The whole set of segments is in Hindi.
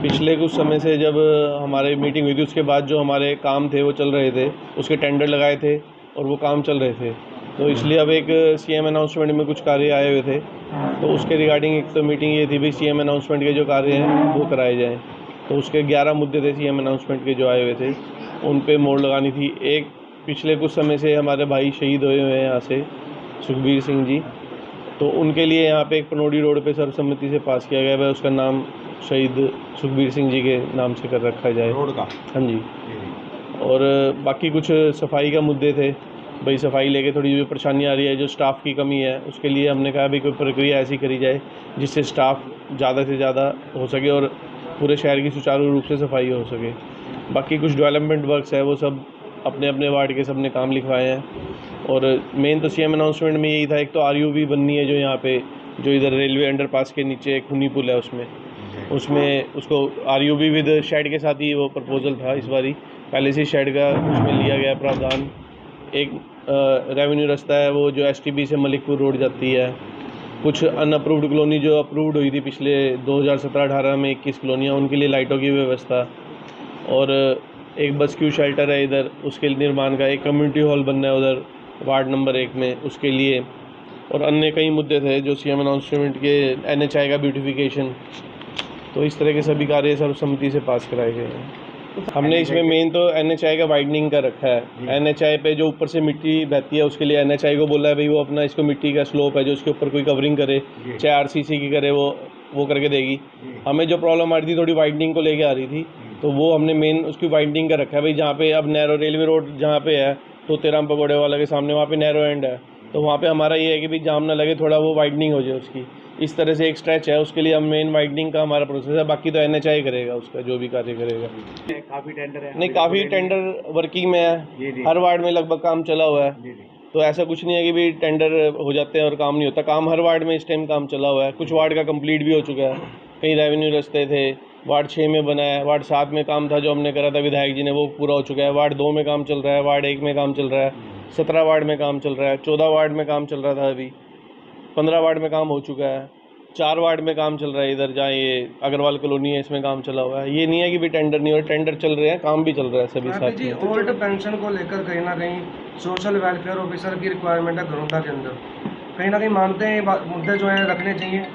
पिछले कुछ समय से जब हमारी मीटिंग हुई थी उसके बाद जो हमारे काम थे वो चल रहे थे, उसके टेंडर लगाए थे और वो काम चल रहे थे, तो इसलिए अब एक सीएम अनाउंसमेंट में कुछ कार्य आए हुए थे, तो उसके रिगार्डिंग एक तो मीटिंग ये थी भाई सीएम अनाउंसमेंट के जो कार्य हैं वो कराए जाएँ। तो उसके 11 मुद्दे थे सीएम अनाउंसमेंट के जो आए हुए थे, उन पे मोड़ लगानी थी। एक पिछले कुछ समय से हमारे भाई शहीद हुए हुए हैं यहाँ से, सुखबीर सिंह जी, तो उनके लिए यहाँ पे एक पनोडी रोड पे सर्वसम्मति से पास किया गया है, उसका नाम शहीद सुखबीर सिंह जी के नाम से कर रखा जाए रोड का। हाँ जी। और बाकी कुछ सफाई का मुद्दे थे, भाई सफाई लेके थोड़ी जो परेशानी आ रही है, जो स्टाफ की कमी है, उसके लिए हमने कहा भाई कोई प्रक्रिया ऐसी करी जाए जिससे स्टाफ ज़्यादा से ज़्यादा हो सके और पूरे शहर की सुचारू रूप से सफाई हो सके। बाकी कुछ डेवलपमेंट वर्क्स है वो सब अपने अपने वार्ड के सब ने काम लिखवाए हैं। और मेन तो सीएम अनाउंसमेंट में यही था, एक तो आरयूबी बननी है जो यहाँ पे जो इधर रेलवे अंडरपास के नीचे खूनी पुल है उसमें उसको आरयूबी विद शेड के साथ ही वो प्रपोजल था इस बारी, पहले से शेड का उसमें लिया गया प्रावधान। एक रेवेन्यू रास्ता है वो जो एसटीबी से मलिकपुर रोड जाती है, कुछ अनअप्रूव्ड कॉलोनी जो अप्रूव्ड हुई थी पिछले 2017-18 में 21 कॉलोनियाँ, उनके लिए लाइटों की व्यवस्था, और एक बस क्यू शेल्टर है इधर उसके निर्माण का, एक कम्युनिटी हॉल बनना है उधर वार्ड नंबर 1 में उसके लिए, और अन्य कई मुद्दे थे जो सीएम अनाउंसमेंट के, एनएचआई का ब्यूटिफिकेशन। तो इस तरह के सभी कार्य सर्वसम्मति से पास कराए गए हैं। हमने इसमें मेन तो एनएचआई का वाइडनिंग का रखा है। एनएचआई पे जो ऊपर से मिट्टी बहती है उसके लिए एनएचआई को बोला है भाई वो अपना इसको मिट्टी का स्लोप है जो उसके ऊपर कोई कवरिंग करे, चाहे आरसीसी की करे, वो करके देगी। हमें जो प्रॉब्लम आ रही थी थोड़ी वाइडनिंग को लेके आ रही थी, तो वो हमने मेन उसकी वाइडनिंग का रखा है भाई, जहाँ पे अब नैरो रेलवे रोड जहाँ पे है तो तेराम पकौड़े वाला के सामने वहाँ पे नैरो एंड है, तो वहाँ पे हमारा ये है कि भाई जाम ना लगे, थोड़ा वो वाइडनिंग हो जाए उसकी। इस तरह से एक स्ट्रेच है उसके लिए हम मेन वाइडनिंग का हमारा प्रोसेस है, बाकी तो एनएचआई करेगा उसका जो भी कार्य करेगा। काफ़ी टेंडर है? नहीं, काफ़ी टेंडर वर्किंग में है, हर वार्ड में लगभग काम चला हुआ है, तो ऐसा कुछ नहीं है कि भाई टेंडर हो जाते हैं और काम नहीं होता, काम हर वार्ड में इस टाइम काम चला हुआ है। कुछ वार्ड का कंप्लीट भी हो चुका है, कई रेवेन्यू रास्ते थे, वार्ड 6 में बना है, वार्ड 7 में काम था जो हमने करा था विधायक जी ने, वो पूरा हो चुका है। वार्ड 2 में काम चल रहा है, वार्ड 1 में काम चल रहा है, 17 वार्ड में काम चल रहा है, 14 वार्ड में काम चल रहा था, अभी 15 वार्ड में काम हो चुका है, 4 वार्ड में काम चल रहा है, इधर जहाँ ये अग्रवाल कॉलोनी है इसमें काम चला हुआ है। ये नहीं है कि भाई टेंडर नहीं हो रहा, टेंडर चल रहे हैं, काम भी चल रहा है सभी साथ में। ओल्ड पेंशन को लेकर कहीं ना कहीं सोशल वेलफेयर ऑफिसर की रिक्वायरमेंट है घरों के अंदर, कहीं ना कहीं मानते हैं मुद्दे जो है रखने चाहिए,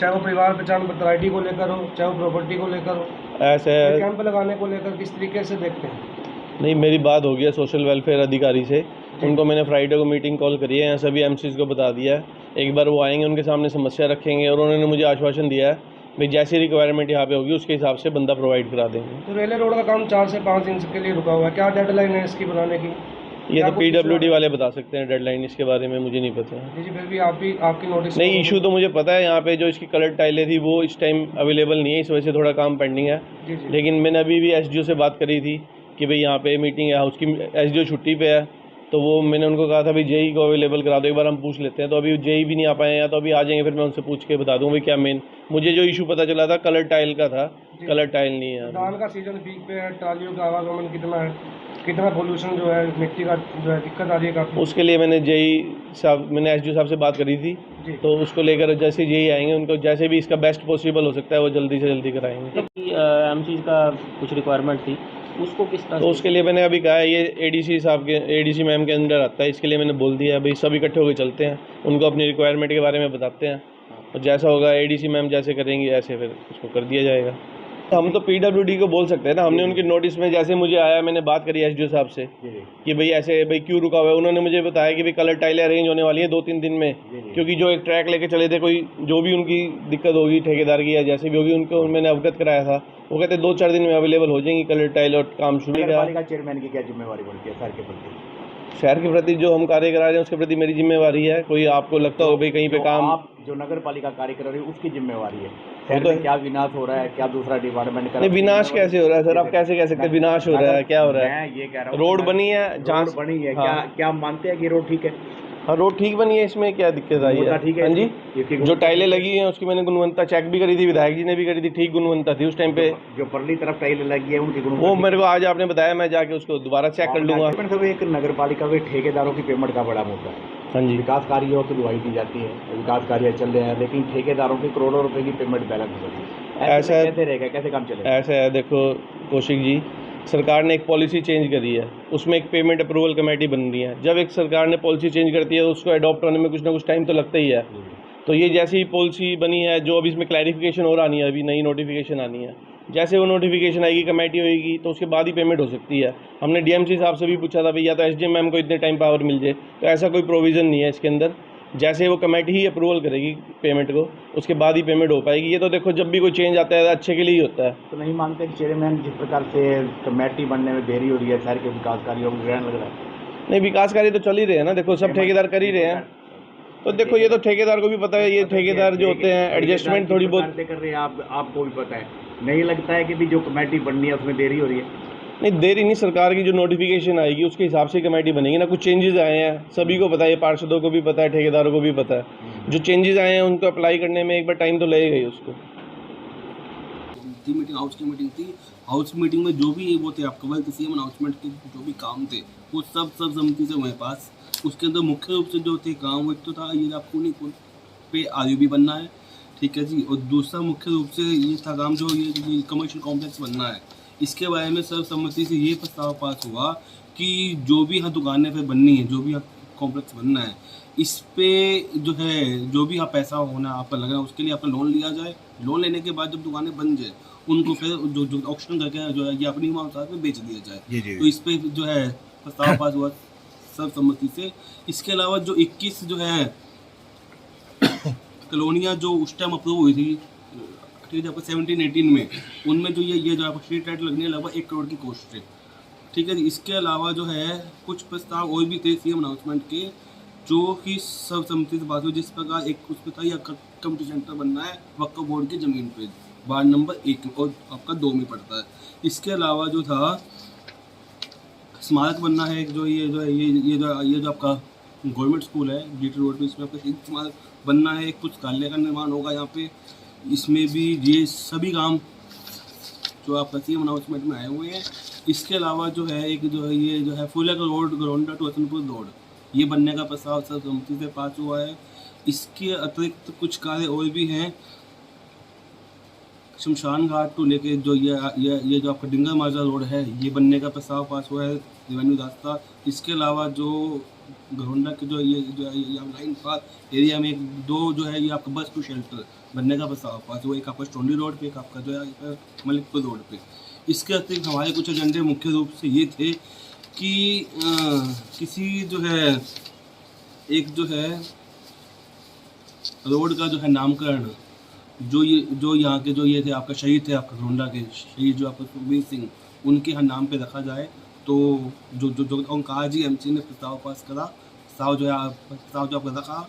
चाहे वो परिवार पहचान पत्राइडी को लेकर हो, चाहे वो प्रॉपर्टी को लेकर हो, ऐसे कैंप लगाने को लेकर किस तरीके से देखते हैं? नहीं, मेरी बात हो गई है सोशल वेलफेयर अधिकारी से, उनको मैंने फ्राइडे को मीटिंग कॉल करी है, सभी एमसीज को बता दिया है, एक बार वो आएंगे उनके सामने समस्या रखेंगे और उन्होंने मुझे आश्वासन दिया है भाई जैसी रिक्वायरमेंट यहाँ पे होगी उसके हिसाब से बंदा प्रोवाइड करा देंगे। तो रेलवे रोड का काम 4 से 5 दिन के लिए रुका हुआ है, क्या डेडलाइन है इसकी बनाने की? ये तो पीडब्ल्यूडी वाले बता सकते हैं डेडलाइन, इसके बारे में मुझे नहीं पता है। जी, फिर भी आपकी नोटिस नहीं, इशू तो मुझे पता है, यहाँ पे जो इसकी कलर टाइलें थी वो इस टाइम अवेलेबल नहीं है, इस वजह से थोड़ा काम पेंडिंग है। लेकिन मैंने अभी भी एसडीओ से बात करी थी कि भाई यहाँ पे मीटिंग है, उसकी एसडीओ छुट्टी पे है, तो वो मैंने उनको कहा था भाई जेई को अवेलेबल करा दो, एक बार हम पूछ लेते हैं, तो अभी जेई भी नहीं आ पाए हैं, तो अभी आ जाएंगे, फिर मैं उनसे पूछ के बता दूँ भाई क्या मेन मुझे जो इशू पता चला था कलर टाइल का था, कलर टाइल नहीं है। धान का सीजन पीक पे है, ट्रालियों का आवागमन कितना है, कितना पोल्यूशन जो है, मिट्टी का जो है दिक्कत आ रही है काफ़ी, उसके लिए मैंने मैंने एसडीओ साहब से बात करी थी, तो उसको लेकर जैसे जेई आएंगे उनको जैसे भी इसका बेस्ट पॉसिबल हो सकता है वो जल्दी से जल्दी कराएंगे। एमसी का कुछ रिक्वायरमेंट थी उसको किस तरह, तो उसके लिए मैंने अभी कहा है ये एडीसी मैम के अंदर आता है, इसके लिए मैंने बोल दिया है भाई सब इकट्ठे होकर चलते हैं, उनको अपनी रिक्वायरमेंट के बारे में बताते हैं और जैसा होगा एडीसी मैम जैसे करेंगी ऐसे फिर उसको कर दिया जाएगा। हम तो पीडब्ल्यूडी को बोल सकते हैं ना, हमने उनकी नोटिस में जैसे मुझे आया मैंने बात करी एसडीओ साहब से कि भाई ऐसे भाई क्यों रुका हुआ है, उन्होंने मुझे बताया कि भाई कलर टाइलें अरेंज होने वाली हैं 2-3 दिन में, क्योंकि जो एक ट्रैक लेके चले थे कोई जो भी उनकी दिक्कत होगी ठेकेदार की या जैसे भी होगी उनको मैंने अवगत कराया था, वो कहते 2-4 दिन में अवेलेबल हो जाएंगी कलर टाइल और काम शुरू होगा। चेयरमैन की क्या जिम्मेवारी बनती है शहर के प्रति? शहर के प्रति जो हम कार्य करा रहे हैं उसके प्रति मेरी जिम्मेवारी है। कोई आपको लगता हो भाई कहीं पे काम, आप जो नगर पालिका कार्य कर रही है उसकी जिम्मेवारी है, शहर में क्या विनाश हो रहा है, क्या दूसरा डिपार्टमेंट कर, विनाश कैसे हो रहा है सर, आप कैसे कह सकते हैं विनाश हो रहा है, क्या हो रहा है? मैं ये कह रहा हूँ रोड बनी है, जहाँ बनी है, क्या मानते हैं कि रोड ठीक है? हाँ, रोड ठीक बनी है, इसमें क्या दिक्कत आई है? ठीक है हाँ जी, जो टाइलें लगी हैं उसकी मैंने गुणवत्ता चेक भी करी थी, विधायक जी ने भी करी थी, ठीक गुणवत्ता थी उस टाइम पे। जो परली तरफ टाइलें लगी है उनकी गुणवत्ता वो मेरे को आज आपने बताया, मैं जाके उसको दोबारा चेक कर लूँगा। एक नगर पालिका के ठेकेदारों की पेमेंट का बड़ा मुद्दा है। हाँ जी, विकास कार्यों की दुहाई दी जाती है, विकास कार्य चल रहे हैं, लेकिन ठेकेदारों की करोड़ों रुपए की पेमेंट बैलेंस हो रही है। ऐसा है, कैसे रहेगा, कैसे काम चलेगा? ऐसा है, देखो कौशिक जी, सरकार ने एक पॉलिसी चेंज करी है, उसमें एक पेमेंट अप्रूवल कमेटी बन रही है। जब एक सरकार ने पॉलिसी चेंज करती है तो उसको अडॉप्ट होने में कुछ ना कुछ टाइम तो लगता ही है। तो ये जैसी ही पॉलिसी बनी है, जो अभी इसमें क्लैरिफिकेशन और आनी है, अभी नई नोटिफिकेशन आनी है, जैसे वो नोटिफिकेशन आएगी, कमेटी होएगी, तो उसके बाद ही पेमेंट हो सकती है। हमने डीएमसी साहब से भी पूछा था भैया, तो एसडीएम मैम को इतने टाइम पावर मिल जाए, तो ऐसा कोई प्रोविज़न नहीं है इसके अंदर। जैसे वो कमेटी ही अप्रूवल करेगी पेमेंट को, उसके बाद ही पेमेंट हो पाएगी। ये तो देखो जब भी कोई चेंज आता है अच्छे के लिए ही होता है। तो नहीं मानते कि चेयरमैन जिस प्रकार से कमेटी बनने में देरी हो रही है, शहर के विकास कार्यों में ग्रहण लग रहा है? नहीं, विकास कार्य तो चल ही रहे हैं ना, देखो सब ठेकेदार कर ही रहे हैं। तो देखो ये तो ठेकेदार को भी पता है, ये ठेकेदार जो होते हैं एडजस्टमेंट थोड़ी बहुत कर रहे हैं, आपको भी पता है। नहीं लगता है कि भी जो कमेटी बननी है उसमें देरी हो रही है? नहीं, देरी नहीं, सरकार की जो नोटिफिकेशन आएगी उसके हिसाब से कमेटी बनेगी ना। कुछ चेंजेस आए हैं, सभी को पता है, पार्षदों को भी पता है, ठेकेदारों को भी पता है। जो चेंजेस आए हैं उनको अप्लाई करने में एक बार टाइम तो लगेगा ही उसको। मीटिंग हाउस की मीटिंग थी। हाउस मीटिं में जो भी वो थे आपको वही सीएम अनाउंसमेंट के जो भी काम थे वो सब समिति से हमारे पास। उसके अंदर मुख्य रूप से जो थे काम, वो एक तो था ये आपको नहीं पुल पे आरयूबी बनना है, ठीक है जी, और दूसरा मुख्य रूप से ये था काम जो ये कमर्शियल कॉम्प्लेक्स बनना है। इसके बारे में सर्वसम्मति से ये प्रस्ताव पास हुआ कि जो भी यहाँ दुकानें पे बननी है, जो भी यहाँ कॉम्प्लेक्स बनना है, इस पे जो है जो भी यहाँ पैसा होना आपका लग रहा है उसके लिए आपका लोन लिया जाए। लोन लेने के बाद जब दुकानें बन जाए उनको फिर जो ऑक्शन करके जो है ये अपनी अनुसार में बेच दिया जाए। तो इस पे जो है प्रस्ताव पास हुआ सर्वसम्मति से। इसके अलावा जो 21 जो है कॉलोनियाँ जो उस टाइम अप्रूव हुई थी, ठीक है, आपको 17-18 में, उनमें जो ये जो आपको स्ट्रीट लाइट लगने लगभग 1 करोड़ की कॉस्ट है, ठीक है। इसके अलावा जो है कुछ प्रस्ताव और भी थे सीएम अनाउंसमेंट के जो कि सर्वसम्मति से बात हुई, जिस प्रकार एक उस पर था यह कम्युनिटी सेंटर बनना है वक्फ बोर्ड की ज़मीन पे, वार्ड नंबर 1 और आपका 2 में पड़ता है। इसके अलावा जो था स्मारक बनना है, जो ये जो आपका गवर्नमेंट स्कूल है GT रोड पे, इसमें आपका शहीद स्मारक बनना है, एक पुस्तकालय का निर्माण होगा यहाँ पे। इसमें भी ये सभी काम जो आपका सीएम अनाउंसमेंट में आए हुए हैं। इसके अलावा जो है एक जो है ये जो है फुलक रोड गरौंडा टू हसनपुर रोड, ये बनने का प्रस्ताव सर्वसम्मति से पास हुआ है। इसके अतिरिक्त कुछ कार्य और भी हैं, शमशान घाट टू लेके जो ये जो आपका डिंगर माजरा रोड है, ये बनने का प्रस्ताव पास हुआ है रेवेन्यू रास्ता। इसके अलावा जो गरौंडा के जो ये लाइन पार एरिया में 2 जो है ये आपका बस टू शेल्टर बनने का प्रस्ताव पास हुआ, एक आपका स्टोंडी रोड पे, एक आपका जो है मलिकपुर रोड पे। इसके अतिरिक्त हमारे कुछ एजेंडे मुख्य रूप से ये थे कि किसी जो है एक जो है रोड का जो है नामकरण, जो यहाँ के जो ये थे आपका शहीद थे, आपका गरौंडा के शहीद जो आपका सुखबीर सिंह, उनके यहाँ नाम पे रखा जाए। तो जो ओंकार जी एमसी ने प्रस्ताव पास करा, प्रस्ताव जो आपका रखा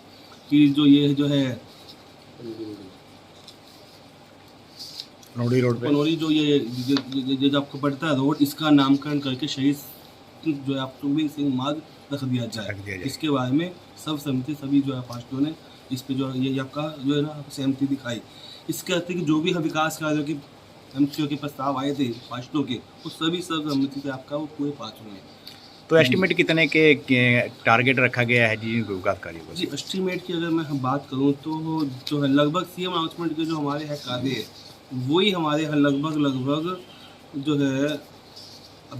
कि जो ये जो है पनौरी जो ये जो आपको पड़ता है रोड, इसका नामकरण करके शहीद जो है आप सुखबीर सिंह मार्ग रख दिया जाए। इसके बारे में सर्वसम्मति सभी जो है पार्षदों ने इस पे जो ये आपका जो है ना सहमति दिखाई। इसके अतिरिक्त जो भी विकास कार्यों के एमसीओ के प्रस्ताव आए थे पार्षदों के, वो सभी सर्वसम्मति से आपका वो पूरे पास हुए हैं। तो एस्टिमेट कितने के टारगेट रखा गया है जी विकास कार्यों को? जी एस्टिमेट की अगर मैं बात करूँ तो जो है लगभग सीएम अनाउंसमेंट के जो हमारे है कार्य वही हमारे यहाँ लगभग जो है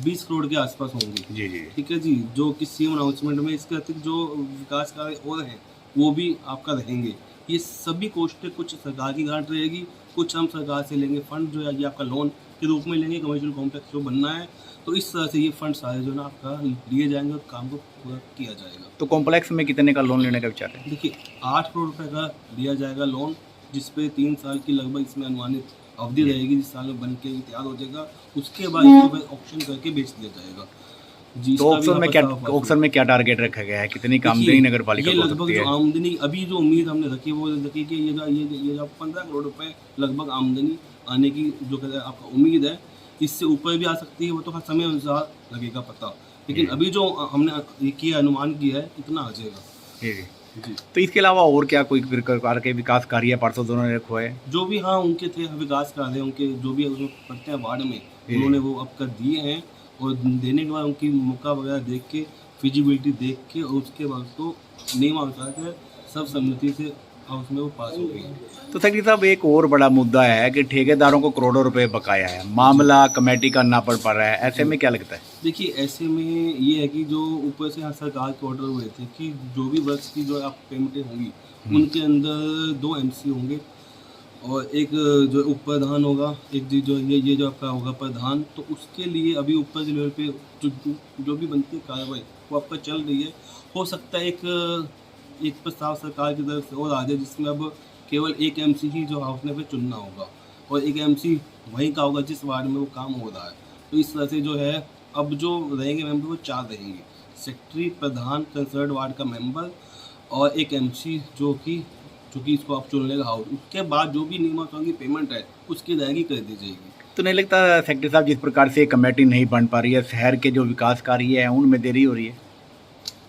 20 करोड़ के आसपास होंगे। जी, ठीक है जी, जो कि सीएम अनाउंसमेंट में। इसके अतिरिक्त जो विकास कार्य और हैं वो भी आपका रहेंगे। ये सभी कोष्टें कुछ सरकार की ग्रांट रहेगी, कुछ हम सरकार से लेंगे फंड, जो है ये आपका लोन के रूप में लेंगे। कमर्शियल कॉम्प्लेक्स जो बनना है तो इस तरह से ये फंड सारे जो है ना आपका लिए जाएंगे और काम को पूरा किया जाएगा। तो कॉम्प्लेक्स में कितने का लोन लेने का विचार है? देखिए 8 करोड़ रुपये का लिया जाएगा लोन, जिसपे 3 साल की लगभग इसमें अनुमानित अवधि रहेगी, जिस साल में बन के तैयार हो जाएगा। उसके बाद इसको ऑप्शन करके बेच दिया जाएगा जी। तो ऑक्शन में क्या टारगेट रखा गया है, कितनी आमदनी नगर पालिका को लगभग जो आमदनी अभी जो उम्मीद हमने रखी है वो रखी कि ये 15 करोड़ रुपए लगभग आमदनी आने की जो आपका उम्मीद है। इससे ऊपर भी आ सकती है, वो तो समय अनुसार लगेगा पता, लेकिन अभी जो हमने किया अनुमान किया है इतना आ जाएगा जी। तो इसके अलावा और क्या कोई प्रकार के विकास कार्य पार्षदों ने रखवाए? जो भी हाँ उनके थे विकास कार्य, उनके जो भी उसमें पड़ते हैं वार्ड में, उन्होंने वो अब कर दिए हैं। और देने के बाद उनकी मौका वगैरह देख के, फिजिबिलिटी देख के, और उसके बाद तो नियमानुसार सर्वसम्मति से हाउस में वो पास हो गई है। तो सेक्रेटरी साहब एक और बड़ा मुद्दा है कि ठेकेदारों को करोड़ों रुपए बकाया है, मामला कमेटी करना पड़ रहा है, ऐसे में क्या लगता है? देखिए ऐसे में ये है कि जो ऊपर से सरकार के ऑर्डर हुए थे कि जो भी वर्ष की जो आप पेमेंटें होंगी उनके अंदर 2 MC होंगे और एक जो उप प्रधान होगा, एक जो ये जो आपका होगा प्रधान, तो उसके लिए अभी ऊपर के लेवल पे जो भी बनती है कार्रवाई वो आपका चल रही है। हो सकता है एक प्रस्ताव सरकार की तरफ से और आ जाए जिसमें अब केवल एक MC ही जो हाउस में चुनना होगा और एक MC वहीं का होगा जिस वार्ड में वो काम हो रहा है। तो इस तरह से जो है अब जो रहेंगे मेंबर वो 4 रहेंगे, सेक्रेटरी, प्रधान, कंसर्न वार्ड का मेंबर और एक MC जो कि इसको आप चुन लेगा हाउस। उसके बाद जो भी नियमानुसार की पेमेंट है उसकी अदायगी कर दी जाएगी। तो नहीं लगता सेक्रेटरी साहब जिस प्रकार से कमेटी नहीं बन पा रही है, शहर के जो विकास कार्य है उनमें देरी हो रही है?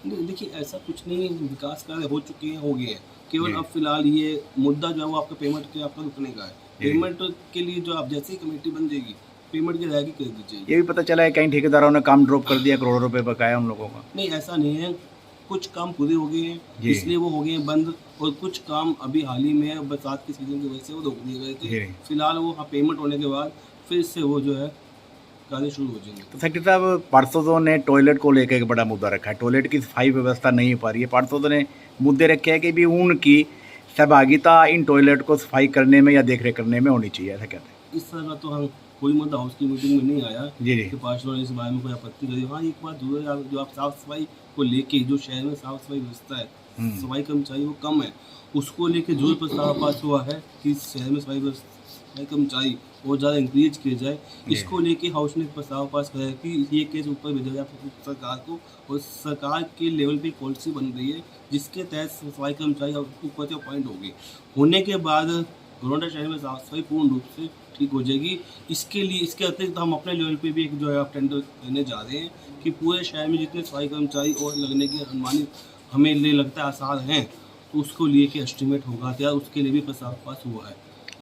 देखिए ऐसा कुछ नहीं है, विकास कार्य हो चुके हैं, हो गए हैं, केवल अब फिलहाल ये मुद्दा जो है वो आपका पेमेंट के आपका रुकने का है। पेमेंट के लिए जो आप जैसे ही कमेटी बन जाएगी पेमेंट की अदायगी कर दी जाएगी। ये भी पता चला है कई ठेकेदारों ने काम ड्रॉप कर दिया, करोड़ों रुपए बकाया उन लोगों का। नहीं ऐसा नहीं है, कुछ काम पूरे हो गए हैं इसलिए वो हो गए हैं बंद और कुछ काम अभी हाल ही में बरसात की सीजन की वजह से वो रोक दिए गए थे। फिलहाल वो पेमेंट होने के बाद फिर से वो जो है कार्य शुरू हो जाएंगे। तो सेक्रेटरी साहब पार्षदों ने टॉयलेट को लेकर एक बड़ा मुद्दा रखा है, टॉयलेट की सफाई व्यवस्था नहीं हो पा रही है। पार्षदों ने मुद्दे रखे हैं कि भी उनकी सहभागिता इन टॉयलेट को सफाई करने में या देखरेख करने में होनी चाहिए, ऐसा कहते हैं। इस तरह का तो हम कोई मुद्दा हाउस की मीटिंग में नहीं आया जी कि पार्षदों ने इस बारे में कोई आपत्ति करी। हाँ एक बात जरूर है, जो आप साफ़ सफाई को लेके जो शहर में साफ़ सफाई व्यवस्था है, सफाई कर्मचारी वो कम है, उसको लेके जरूर प्रस्ताव पास हुआ है कि शहर में सफाई कर्मचारी और ज़्यादा इंक्रीज किया जाए। इसको लेके हाउस ने प्रस्ताव पास करा है कि ये केस ऊपर भेजा जाए सरकार को और सरकार के लेवल पे पॉलिसी बन रही है जिसके तहत सफाई कर्मचारी ऊपर से अपॉइंट होगी। होने के बाद घरौंडा शहर में साफ सफाई पूर्ण रूप से ठीक हो जाएगी। इसके लिए इसके अतिरिक्त हम अपने लेवल पे भी एक जो है आप टेंडर करने जा रहे हैं कि पूरे शहर में जितने सफाई कर्मचारी और लगने के अनुमानित हमें लगता है आसार हैं, तो उसको लिए कि एस्टिमेट होगा क्या, उसके लिए भी प्रस्ताव पास हुआ है।